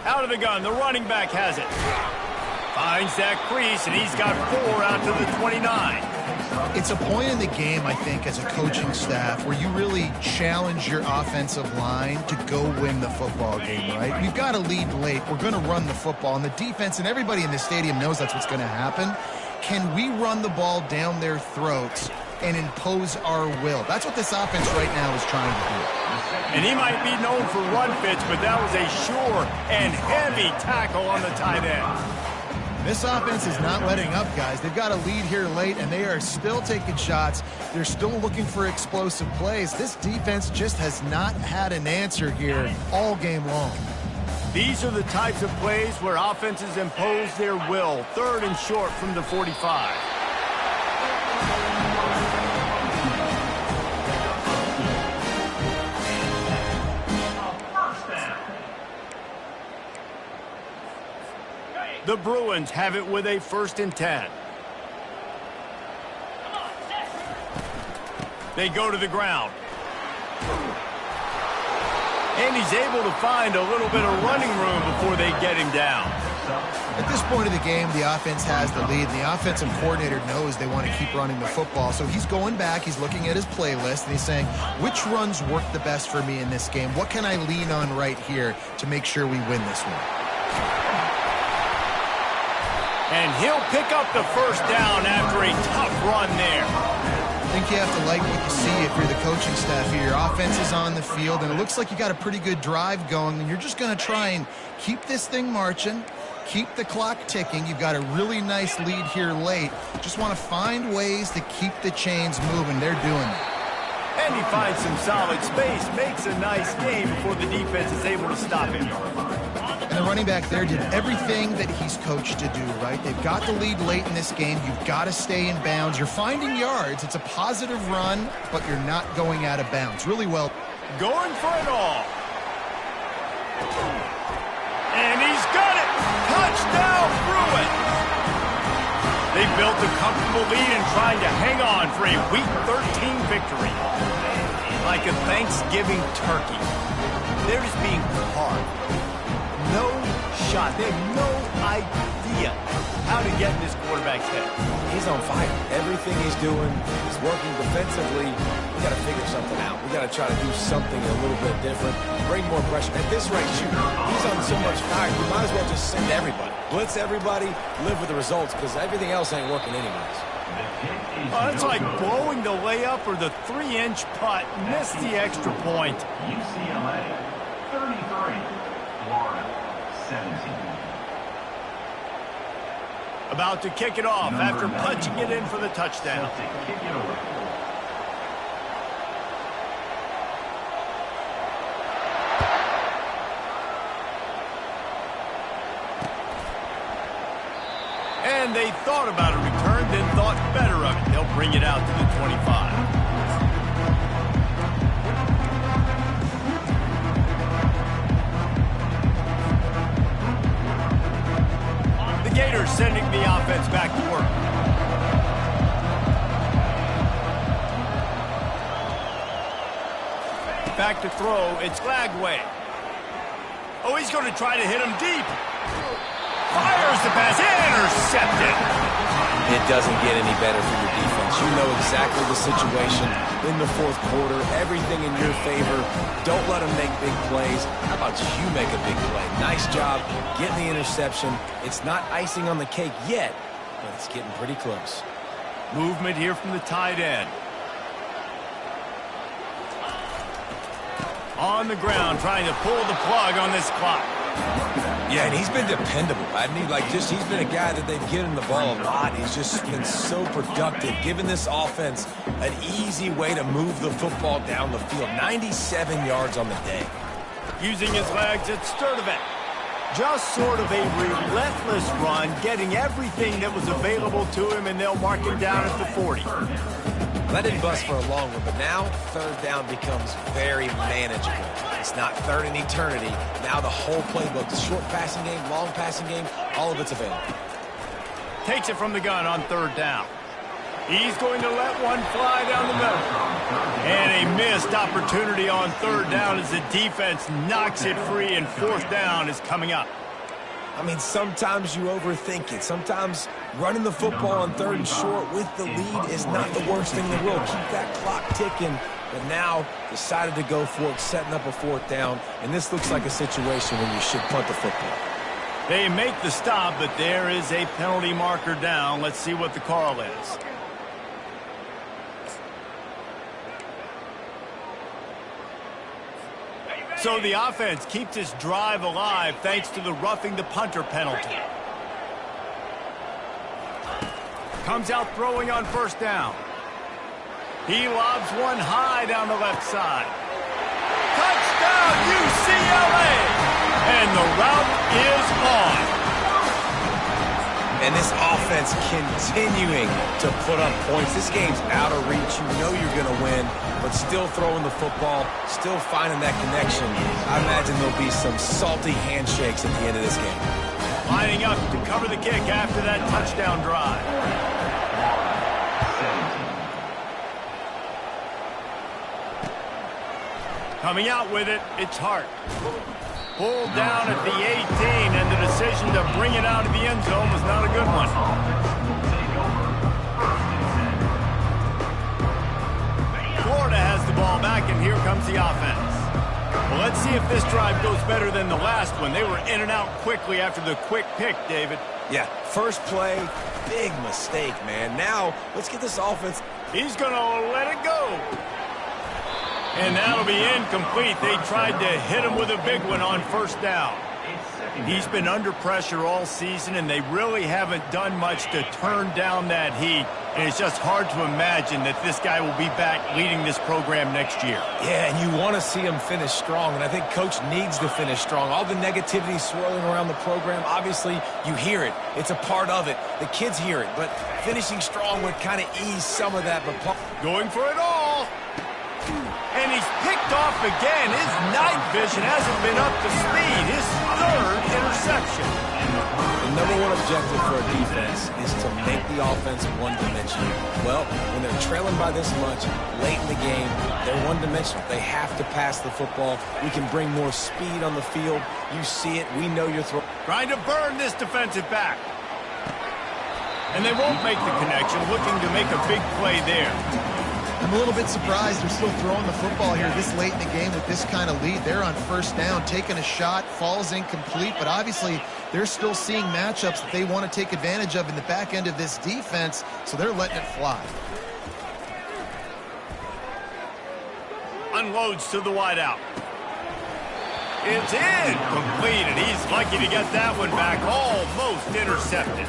Out of the gun, the running back has it. Finds that crease, and he's got 4 out to the 29. It's a point in the game, I think, as a coaching staff where you really challenge your offensive line to go win the football game, right? We've got to lead late. We're going to run the football, and the defense and everybody in the stadium knows that's what's going to happen. Can we run the ball down their throats and impose our will? That's what this offense right now is trying to do. And he might be known for run fits, but that was a sure and heavy tackle on the tight end. This offense is not letting up, guys. They've got a lead here late, and they are still taking shots. They're still looking for explosive plays. This defense just has not had an answer here all game long. These are the types of plays where offenses impose their will. 3rd and short from the 45. The Bruins have it with a 1st and 10. They go to the ground. And he's able to find a little bit of running room before they get him down. At this point of the game, the offense has the lead, and the offensive coordinator knows they want to keep running the football. So he's going back, he's looking at his playlist, and he's saying, which runs work the best for me in this game? What can I lean on right here to make sure we win this one? And he'll pick up the 1st down after a tough run there. I think you have to like what you see if you're the coaching staff here. Your offense is on the field, and it looks like you got a pretty good drive going, and you're just going to try and keep this thing marching, keep the clock ticking. You've got a really nice lead here late. Just want to find ways to keep the chains moving. They're doing it. And he finds some solid space, makes a nice game before the defense is able to stop him. And the running back there did everything that he's coached to do, right? They've got the lead late in this game. You've got to stay in bounds. You're finding yards. It's a positive run, but you're not going out of bounds. Really well. Going for it all. And he's got it. Touchdown, Bruins. They built a comfortable lead and trying to hang on for a Week 13 victory. Like a Thanksgiving turkey. They're just being carved. No shot. They have no idea how to get in this quarterback's head. He's on fire. Everything he's doing is working defensively. We got to figure something out. We got to try to do something a little bit different. Bring more pressure. At this rate, shoot, he's on so much fire. You might as well just send everybody. Blitz everybody, live with the results, because everything else ain't working anyways. Oh, it's like blowing the layup or the 3-inch putt. Missed the extra point. UCLA 33, Florida 17. About to kick it off after punching it in for the touchdown. Set to kick it away. And they thought about a return, then thought better of it. They'll bring it out to the 25. back to throw. It's Lagway. Oh, he's going to try to hit him deep. Fires the pass. Intercepted. It doesn't get any better for your defense. You know exactly the situation in the fourth quarter. Everything in your favor. Don't let them make big plays. How about you make a big play? Nice job getting the interception. It's not icing on the cake yet, but it's getting pretty close. Movement here from the tight end. On the ground, trying to pull the plug on this clock. Yeah, and he's been dependable. He's been a guy that they've given the ball a lot. He's just been so productive, giving this offense an easy way to move the football down the field. 97 yards on the day. Using his legs, it's Sturdivant. Just sort of a relentless run, getting everything that was available to him, and they'll mark him down at the 40. That didn't bust for a long one, but now third down becomes very manageable. It's not third in eternity. Now the whole playbook, the short passing game, long passing game, all of it's available. Takes it from the gun on third down. He's going to let one fly down the middle. And a missed opportunity on third down as the defense knocks it free, and fourth down is coming up. I mean, sometimes you overthink it. Sometimes running the football on third and short with the lead is not the worst thing in the world. Keep that clock ticking. But now decided to go for it, setting up a fourth down. And this looks like a situation where you should punt the football. They make the stop, but there is a penalty marker down. Let's see what the call is. So the offense keeps this drive alive thanks to the roughing the punter penalty. Comes out throwing on first down. He lobs one high down the left side. Touchdown, UCLA! And the route is on. And this offense continuing to put up points. This game's out of reach. You know you're going to win, but still throwing the football, still finding that connection. I imagine there'll be some salty handshakes at the end of this game. Lining up to cover the kick after that touchdown drive. Coming out with it, it's Hart. Pulled down at the 18, and the decision to bring it out of the end zone was not a good one. Florida has the ball back, and here comes the offense. Well, let's see if this drive goes better than the last one. They were in and out quickly after the quick pick, David. Yeah, first play, big mistake, man. Now, let's get this offense. He's going to let it go. And that'll be incomplete. They tried to hit him with a big one on first down. He's been under pressure all season, and they really haven't done much to turn down that heat. And it's just hard to imagine that this guy will be back leading this program next year. Yeah, and you want to see him finish strong, and I think Coach needs to finish strong. All the negativity swirling around the program, obviously, you hear it. It's a part of it. The kids hear it, but finishing strong would kind of ease some of that. But going for it all. And he's picked off again. His night vision hasn't been up to speed. His third interception. The number one objective for a defense is to make the offense one-dimensional. Well, when they're trailing by this much late in the game, they're one-dimensional. They have to pass the football. We can bring more speed on the field. You see it. We know you're trying to burn this defensive back. And they won't make the connection, looking to make a big play there. I'm a little bit surprised they're still throwing the football here this late in the game with this kind of lead. They're on first down, taking a shot, falls incomplete, but obviously they're still seeing matchups that they want to take advantage of in the back end of this defense, so they're letting it fly. Unloads to the wideout. It's incomplete, and he's lucky to get that one back, almost intercepted.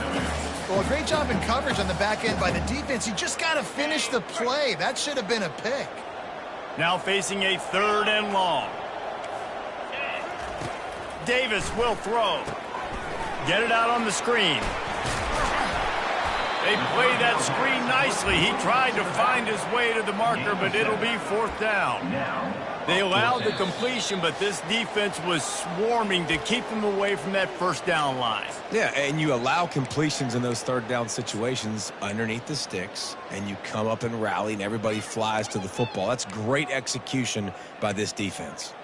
Well, a great job in coverage on the back end by the defense. You just got to finish the play. That should have been a pick. Now facing a third and long. Davis will throw. Get it out on the screen. They play that screen nicely. He tried to find his way to the marker, but it'll be fourth down. They allowed the completion, but this defense was swarming to keep them away from that first down line. Yeah, and you allow completions in those third down situations underneath the sticks, and you come up and rally, and everybody flies to the football. That's great execution by this defense.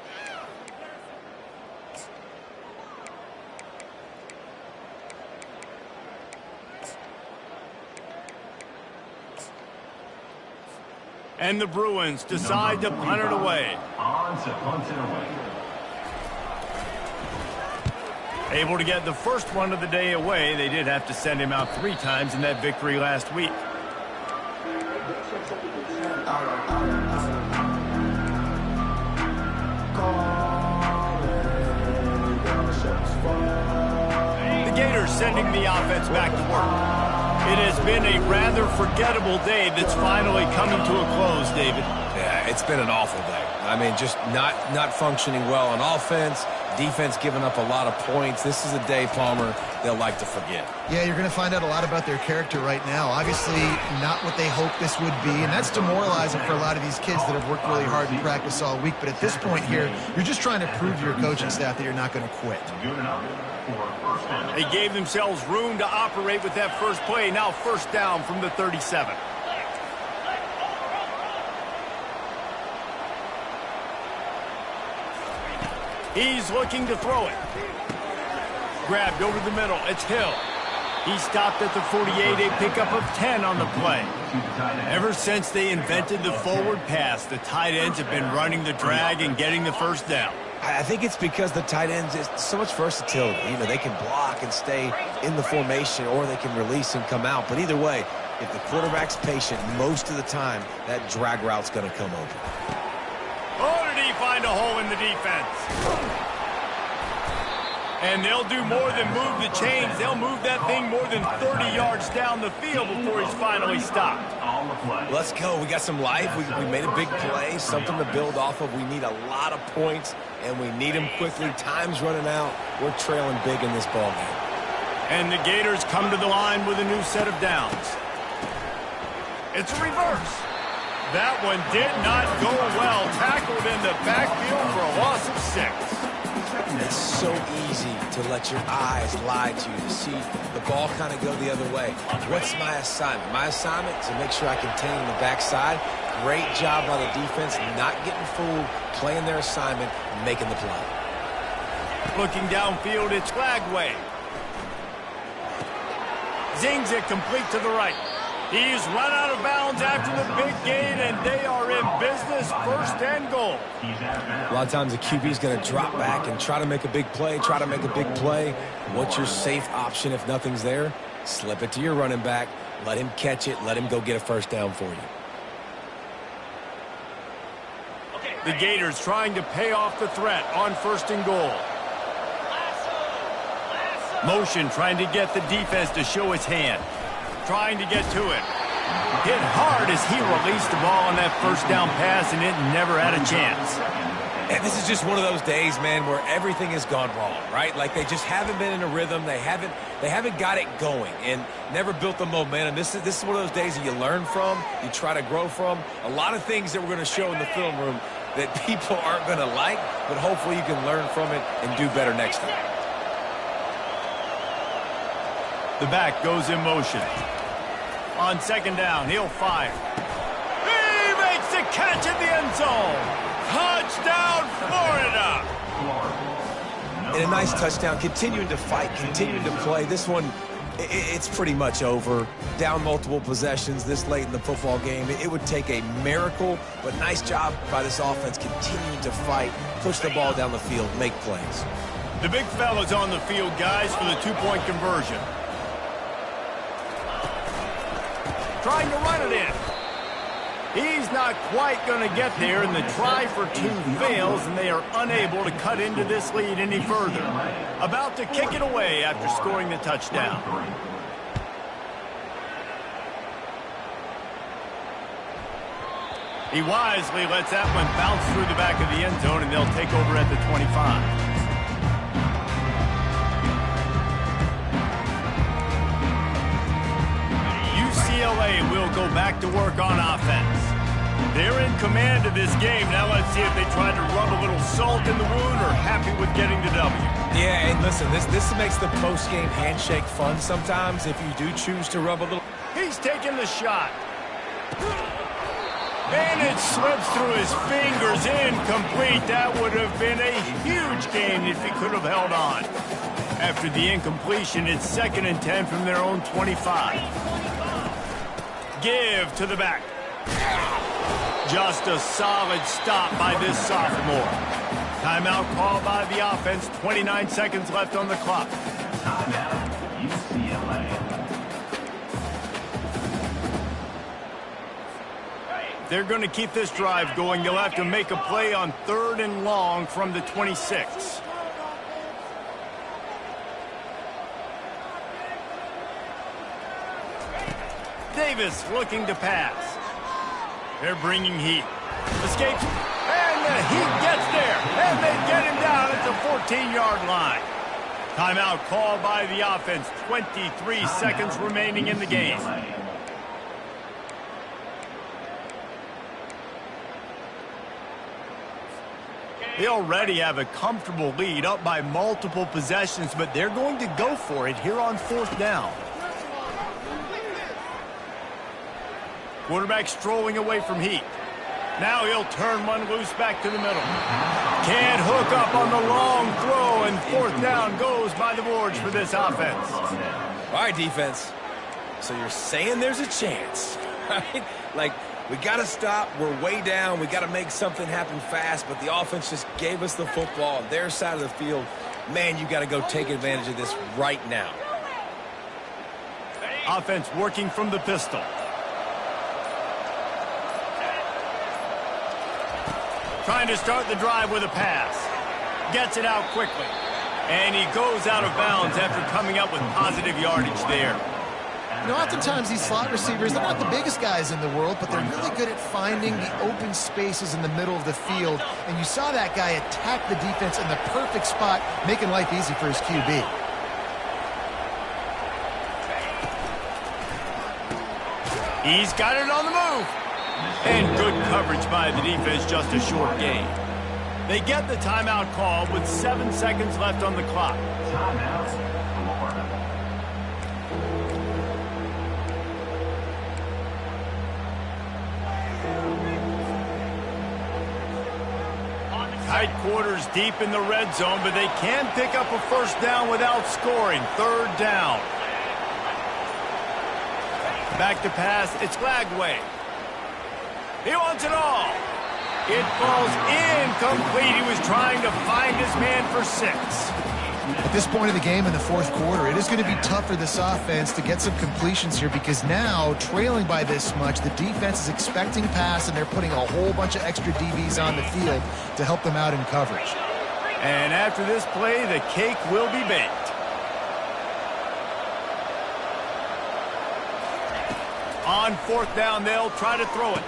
And the Bruins decide to punt it away. On to punt it away. Able to get the first one of the day away. They did have to send him out 3 times in that victory last week. The Gators sending the offense back to work. It has been a rather forgettable day that's finally coming to a close, David. Yeah, it's been an awful day. I mean, just not functioning well on offense, defense giving up a lot of points. This is a day, Palmer, they'll like to forget. Yeah, you're going to find out a lot about their character right now. Obviously, not what they hoped this would be, and that's demoralizing for a lot of these kids that have worked really hard in practice all week. But at this point here, you're just trying to prove to your coaching staff that you're not going to quit. Good enough for first down. They gave themselves room to operate with that first play. Now first down from the 37. He's looking to throw it. Grabbed over the middle. It's Hill. He stopped at the 48, a pickup of 10 on the play. Ever since they invented the forward pass, the tight ends have been running the drag and getting the first down. I think it's because the tight ends is so much versatility. You know, they can block and stay in the formation, or they can release and come out. But either way, if the quarterback's patient, most of the time, that drag route's going to come open. Oh, did he find a hole in the defense? And they'll do more than move the chains. They'll move that thing more than 30 yards down the field before he's finally stopped. Let's go. We got some life. We made a big play, something to build off of. We need a lot of points, and we need them quickly. Time's running out. We're trailing big in this ballgame. And the Gators come to the line with a new set of downs. It's a reverse. That one did not go well. Tackled in the backfield for a loss of 6. It's so easy to let your eyes lie to you, to see the ball kind of go the other way. What's my assignment? My assignment is to make sure I contain the backside. Great job by the defense, not getting fooled, playing their assignment, making the play. Looking downfield, it's Flagway. Zings it complete to the right. He's run out of bounds after the big gain, and they are in business, 1st and goal. A lot of times the QB is going to drop back and try to make a big play, What's your safe option if nothing's there? Slip it to your running back, let him catch it, let him go get a first down for you. The Gators trying to pay off the threat on 1st and goal. Motion trying to get the defense to show his hand. Trying to get to it. Hit hard as he released the ball on that first down pass, and it never had a chance. And this is just one of those days, man, where everything has gone wrong, right? Like they just haven't been in a rhythm. They haven't got it going and never built the momentum. This is one of those days that you learn from, you try to grow from. A lot of things that we're going to show in the film room that people aren't going to like, but hopefully you can learn from it and do better next time. The back goes in motion. On 2nd down, he'll fire. He makes the catch in the end zone. Touchdown, Florida. And a nice touchdown, continuing to fight, continuing to play. This one, it's pretty much over. Down multiple possessions this late in the football game. It would take a miracle, but nice job by this offense continuing to fight, push the ball down the field, make plays. The big fella's on the field, guys, for the 2-point conversion. Trying to run it in. He's not quite going to get there, and the try for 2 fails, and they are unable to cut into this lead any further. About to kick it away after scoring the touchdown. He wisely lets that one bounce through the back of the end zone, and they'll take over at the 25. UCLA will go back to work on offense. They're in command of this game. Now let's see if they try to rub a little salt in the wound or happy with getting the W. Yeah, and listen, this makes the post-game handshake fun sometimes if you do choose to rub a little. He's taking the shot. And it slips through his fingers, incomplete. That would have been a huge gain if he could have held on. After the incompletion, it's 2nd and 10 from their own 25. Give to the back. Just a solid stop by this sophomore. Timeout called by the offense. 29 seconds left on the clock. Timeout, UCLA. They're going to keep this drive going. They'll have to make a play on 3rd and long from the 26. Davis looking to pass. They're bringing heat. Escapes. And the heat gets there. And they get him down at the 14-yard line. Timeout called by the offense. 23 seconds remaining in the game. They already have a comfortable lead, up by multiple possessions, but they're going to go for it here on 4th down. Quarterback strolling away from heat. Now he'll turn one loose back to the middle. Can't hook up on the long throw, and 4th down goes by the boards for this offense. All right, defense. So you're saying there's a chance, right? Like, we got to stop. We're way down. We got to make something happen fast, but the offense just gave us the football on their side of the field. Man, you got to go take advantage of this right now. Offense working from the pistol. Trying to start the drive with a pass. Gets it out quickly. And he goes out of bounds after coming up with positive yardage there. You know, oftentimes these slot receivers, they're not the biggest guys in the world, but they're really good at finding the open spaces in the middle of the field. And you saw that guy attack the defense in the perfect spot, making life easy for his QB. He's got it on the move. And good coverage by the defense, just a short gain. They get the timeout call with 7 seconds left on the clock. Timeout, Florida. Tight quarters deep in the red zone, but they can pick up a 1st down without scoring. 3rd down. Back to pass, it's Lagway. He wants it all. It falls incomplete. He was trying to find his man for 6. At this point of the game in the 4th quarter, it is going to be tough for this offense to get some completions here because now, trailing by this much, the defense is expecting pass, and they're putting a whole bunch of extra DBs on the field to help them out in coverage. And after this play, the cake will be baked. On 4th down, they'll try to throw it.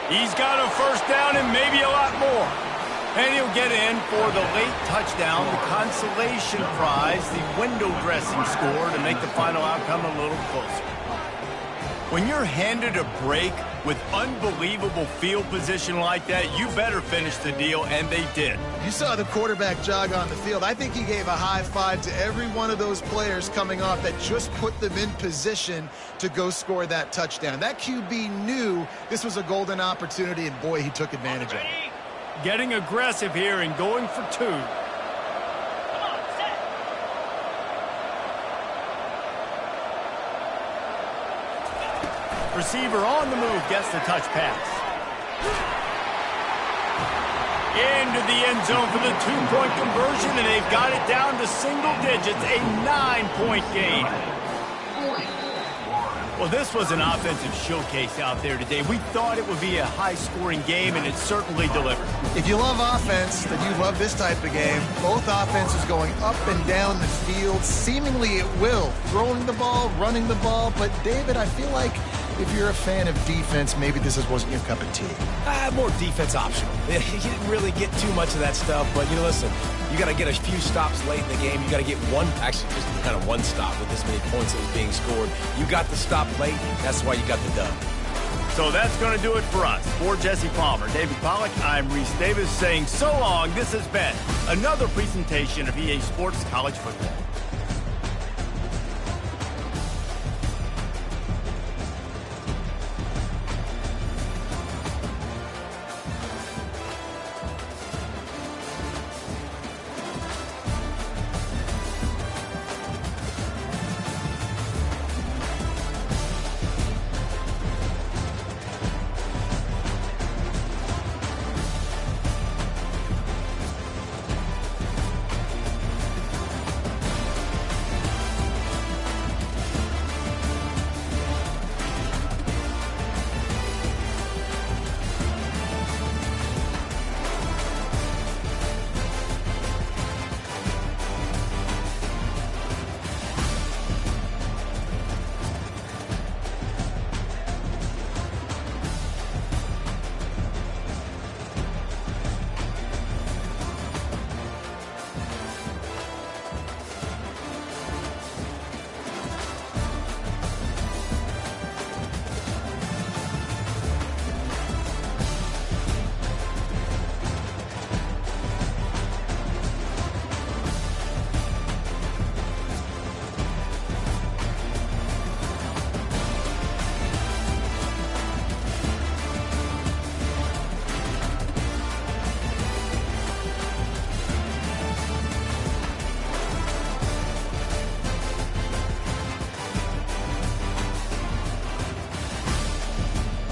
He's got a 1st down and maybe a lot more. And he'll get in for the late touchdown, the consolation prize, the window dressing score to make the final outcome a little closer. When you're handed a break with unbelievable field position like that, you better finish the deal, and they did. You saw the quarterback jog on the field. I think he gave a high five to every one of those players coming off that just put them in position to go score that touchdown. That QB knew this was a golden opportunity, and boy, he took advantage of it. Getting aggressive here and going for 2. Receiver on the move, gets the touch pass. Into the end zone for the 2-point conversion, and they've got it down to single digits, a 9-point gain. Well, this was an offensive showcase out there today. We thought it would be a high-scoring game, and it certainly delivered. If you love offense, then you love this type of game. Both offenses going up and down the field, seemingly at will. Throwing the ball, running the ball, but David, I feel like if you're a fan of defense, maybe this wasn't your cup of tea. More defense optional. You didn't really get too much of that stuff, but, you know, listen, you got to get a few stops late in the game. You got to get actually just kind of one stop with this many points that was being scored. You got the stop late. That's why you got the dub. So that's going to do it for us. For Jesse Palmer, David Pollack, I'm Reese Davis saying so long. This has been another presentation of EA Sports College Football.